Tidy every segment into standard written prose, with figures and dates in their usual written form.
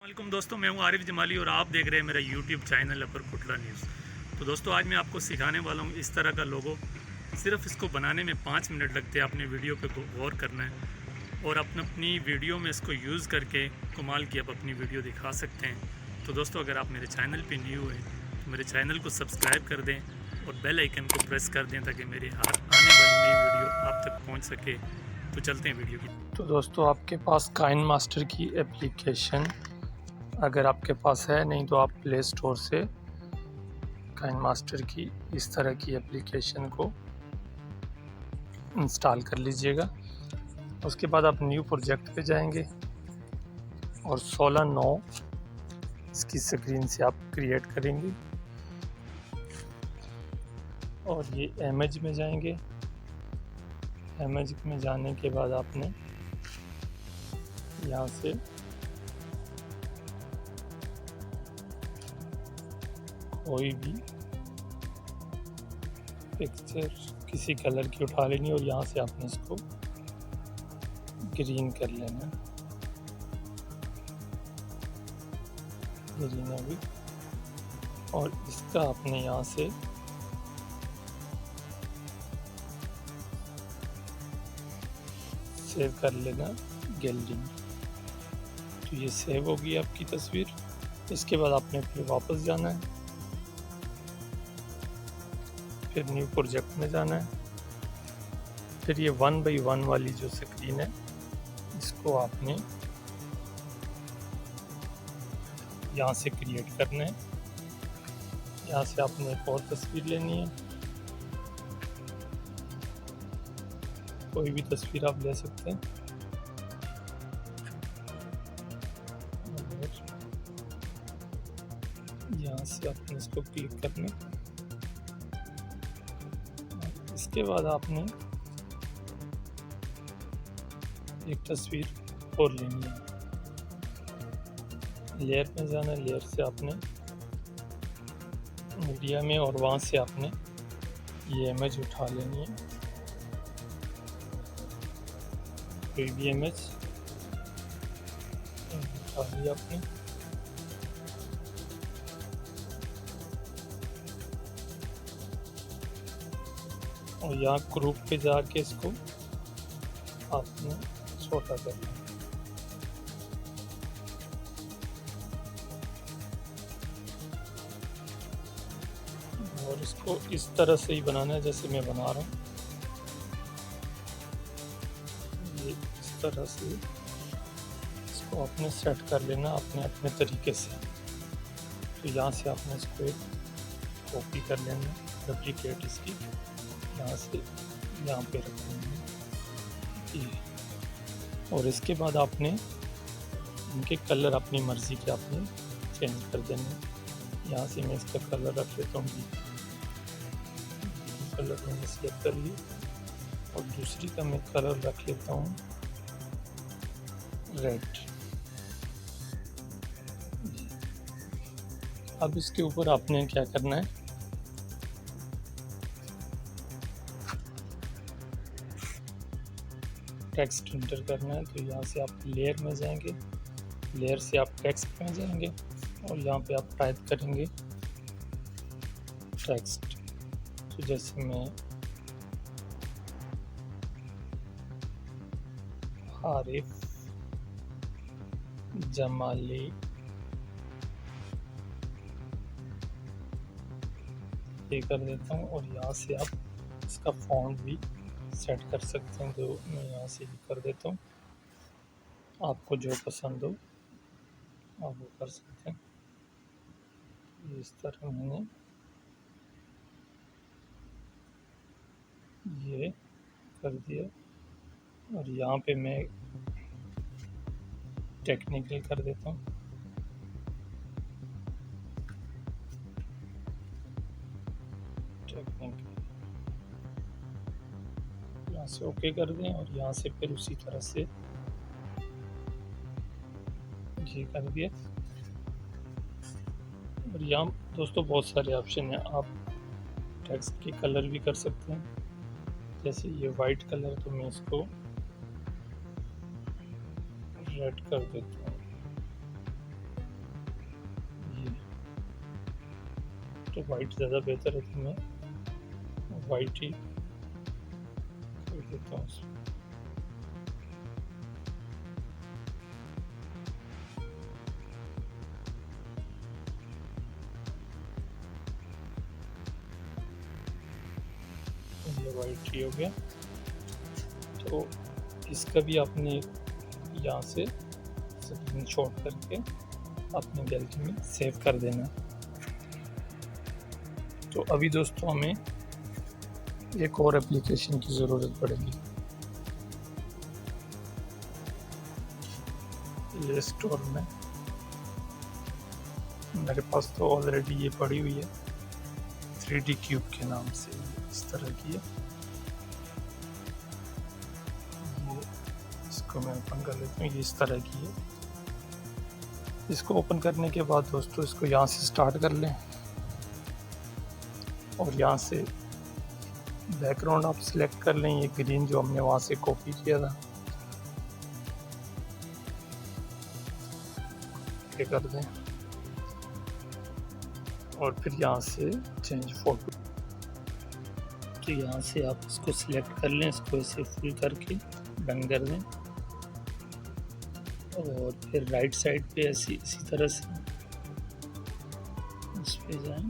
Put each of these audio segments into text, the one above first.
वालेकुम दोस्तों, मैं हूं आरिफ जमाली और आप देख रहे हैं मेरा यूट्यूब चैनल अपर कुटला न्यूज़। तो दोस्तों, आज मैं आपको सिखाने वाला हूं इस तरह का लोगो। सिर्फ इसको बनाने में 5 मिनट लगते हैं। आपने वीडियो पे गौर करना है और अपनी वीडियो में इसको यूज़ करके कमाल की आप अपनी वीडियो दिखा सकते हैं। तो दोस्तों, अगर आप मेरे चैनल पर न्यू हैं तो मेरे चैनल को सब्सक्राइब कर दें और बेल आइकन को प्रेस कर दें ताकि मेरे आने वाली नई वीडियो आप तक पहुँच सके। तो चलते हैं वीडियो की। तो दोस्तों, आपके पास काइन मास्टर की एप्लीकेशन अगर आपके पास है, नहीं तो आप प्ले स्टोर से काइन मास्टर की इस तरह की एप्लीकेशन को इंस्टॉल कर लीजिएगा। उसके बाद आप न्यू प्रोजेक्ट पे जाएंगे और 16:9 इसकी स्क्रीन से आप क्रिएट करेंगे और ये इमेज में जाएंगे। इमेज में जाने के बाद आपने यहाँ से कोई भी पिक्चर किसी कलर की उठा लेनी और यहाँ से आपने इसको ग्रीन कर लेना। ग्रीन अभी, और इसका आपने यहाँ से सेव कर लेना गैलरी में। तो ये सेव होगी आपकी तस्वीर। इसके बाद आपने फिर वापस जाना है, फिर न्यू प्रोजेक्ट में जाना है। फिर ये 1x1 वाली जो स्क्रीन है इसको आपने यहाँ से क्रिएट करना है। यहाँ से आपने एक और तस्वीर लेनी है, कोई भी तस्वीर आप ले सकते हैं। यहाँ से आपने इसको क्लिक करना। इसके बाद आपने एक तस्वीर और लेनी है। लेयर में जाना है, लेयर से आपने मीडिया में और वहाँ से आपने ये इमेज उठा लेनी है। कोई भी इमेज उठा लिया आपने। और यहाँ ग्रुप पे जाके इसको आपने छोटा करना है। और इसको इस तरह से ही बनाना है जैसे मैं बना रहा हूँ। ये इस तरह से इसको आपने सेट कर लेना अपने अपने तरीके से। तो यहाँ से आपने इसको एक कॉपी कर लेना, डुप्लीकेट इसकी यहाँ से यहाँ पे रख देंगे। और इसके बाद आपने इनके कलर अपनी मर्ज़ी के आपने चेंज कर देने। यहाँ से मैं इसका कलर रख लेता हूँ, कलर मैंने सेलेक्ट कर लिया। और दूसरी का मैं कलर रख लेता हूँ रेड। अब इसके ऊपर आपने क्या करना है, टेक्स्ट इंटर करना है। तो यहाँ से आप लेयर में जाएंगे, लेयर से आप टेक्स्ट में जाएंगे और यहाँ पे आप टाइप करेंगे टेक्स्ट। तो जैसे मैं आरिफ जमाली ये कर देता हूँ और यहाँ से आप इसका फॉन्ट भी सेट कर सकते हैं। तो मैं यहाँ से भी कर देता हूँ, आपको जो पसंद हो आप वो कर सकते हैं। इस तरह मैंने ये कर दिया और यहाँ पे मैं टेक्निकल कर देता हूँ। टेक्निकल यहाँ से ओके कर दें और यहाँ से फिर उसी तरह से ये कर दिया। और यहाँ दोस्तों बहुत सारे ऑप्शन हैं, आप टेक्स्ट के कलर भी कर सकते हैं। जैसे ये वाइट कलर, तो मैं इसको रेड कर देता हूँ। तो वाइट ज़्यादा बेहतर है, तो मैं वाइट ही कर देता हूँ। ये वाइट ही हो गया। तो इसका भी आपने यहाँ से स्क्रीनशॉट करके अपने गैलरी में सेव कर देना। तो अभी दोस्तों हमें एक और एप्लीकेशन की ज़रूरत पड़ेगी। प्ले स्टोर में मेरे पास तो ऑलरेडी ये पड़ी हुई है, 3D क्यूब के नाम से, इस तरह की है। ये इसको मैं ओपन कर लेता हूँ, ये इस तरह की है। इसको ओपन करने के बाद दोस्तों इसको यहाँ से स्टार्ट कर लें और यहाँ से बैकग्राउंड आप सिलेक्ट कर लें, ये ग्रीन जो हमने वहाँ से कॉपी किया था ये कर दें और फिर यहाँ से चेंज फोटो, तो यहाँ से आप इसको सिलेक्ट कर लें, इसको ऐसे फुल करके डन कर दें और फिर राइट साइड पे ऐसी इसी तरह से इस पे जाएं,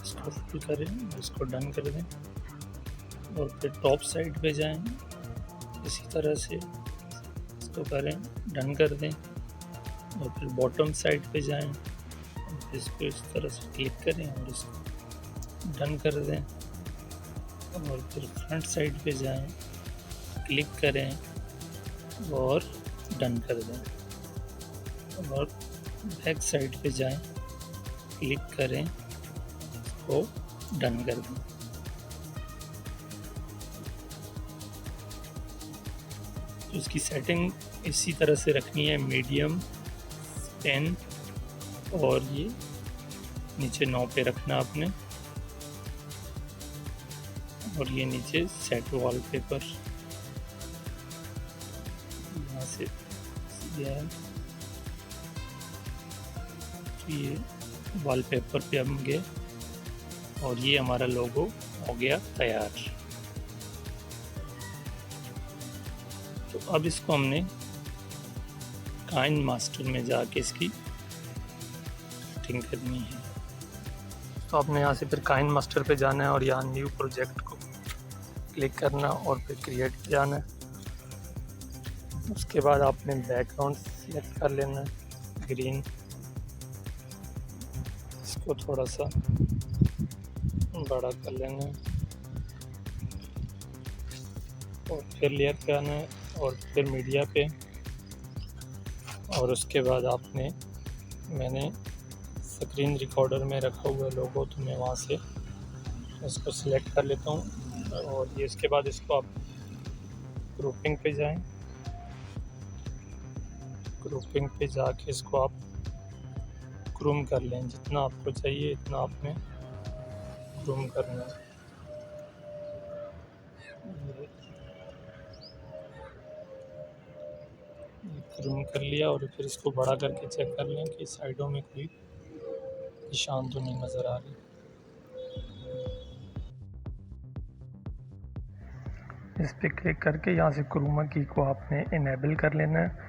इसको फुल करें, इसको डन कर दें और फिर टॉप साइड पे जाएं, इसी तरह से इसको करें, डन कर दें और फिर बॉटम साइड पे जाएं, इसको इस तरह से क्लिक करें और इसको डन कर दें और फिर फ्रंट साइड पे जाएं, क्लिक करें और डन कर दें और बैक साइड पे जाएं, क्लिक करें, इसको डन कर दें। तो इसकी सेटिंग इसी तरह से रखनी है, मीडियम 10 और ये नीचे 9 पे रखना आपने और ये नीचे सेट वॉलपेपर यहाँ से तो ये वॉलपेपर पे हम गए और ये हमारा लोगो हो गया तैयार। तो अब इसको हमने काइन मास्टर में जाके इसकी कटिंग करनी है। तो आपने यहाँ से फिर काइन मास्टर पे जाना है और यहाँ न्यू प्रोजेक्ट को क्लिक करना और फिर क्रिएट पे जाना है। उसके बाद आपने बैकग्राउंड सेलेक्ट कर लेना है, ग्रीन, इसको थोड़ा सा बड़ा कर लेना है और फिर लेयर पे आना है और फिर मीडिया पे और उसके बाद आपने, मैंने स्क्रीन रिकॉर्डर में रखा हुआ लोगो तो मैं वहाँ से इसको सिलेक्ट कर लेता हूँ और ये इसके बाद इसको आप ग्रुपिंग पे जाएं, ग्रुपिंग पे जाके इसको आप क्रूम कर लें, जितना आपको चाहिए इतना आपने क्रूम करना है। क्रूम कर लिया और फिर इसको बड़ा करके चेक कर लें कि साइडों में कोई निशान तो नहीं नज़र आ रही। इस पर क्लिक करके यहाँ से क्रोमा की को आपने इनेबल कर लेना है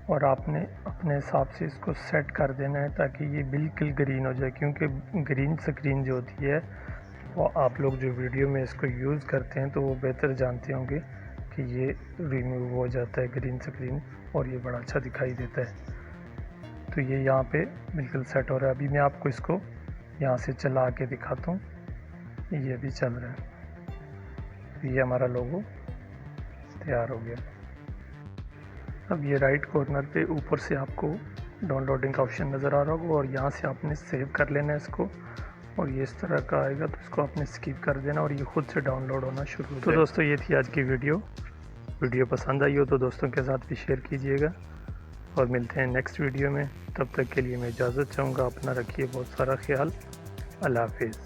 और आपने अपने हिसाब से इसको सेट कर देना है ताकि ये बिल्कुल ग्रीन हो जाए, क्योंकि ग्रीन स्क्रीन जो होती है वो आप लोग जो वीडियो में इसको यूज़ करते हैं तो वो बेहतर जानते होंगे कि ये रिमूव हो जाता है ग्रीन स्क्रीन और ये बड़ा अच्छा दिखाई देता है। तो ये यहाँ पे बिल्कुल सेट हो रहा है। अभी मैं आपको इसको यहाँ से चला के दिखाता हूँ, ये भी चल रहा है। तो ये हमारा लोगो तैयार हो गया। अब ये राइट कॉर्नर पे ऊपर से आपको डाउनलोडिंग का ऑप्शन नज़र आ रहा होगा और यहाँ से आपने सेव कर लेना है इसको और ये इस तरह का आएगा तो इसको आपने स्किप कर देना और ये खुद से डाउनलोड होना शुरू हो। तो दोस्तों ये थी आज की वीडियो पसंद आई हो तो दोस्तों के साथ भी शेयर कीजिएगा और मिलते हैं नेक्स्ट वीडियो में। तब तक के लिए मैं इजाज़त चाहूँगा, अपना रखिए बहुत सारा ख्याल। अल्लाह हाफिज़।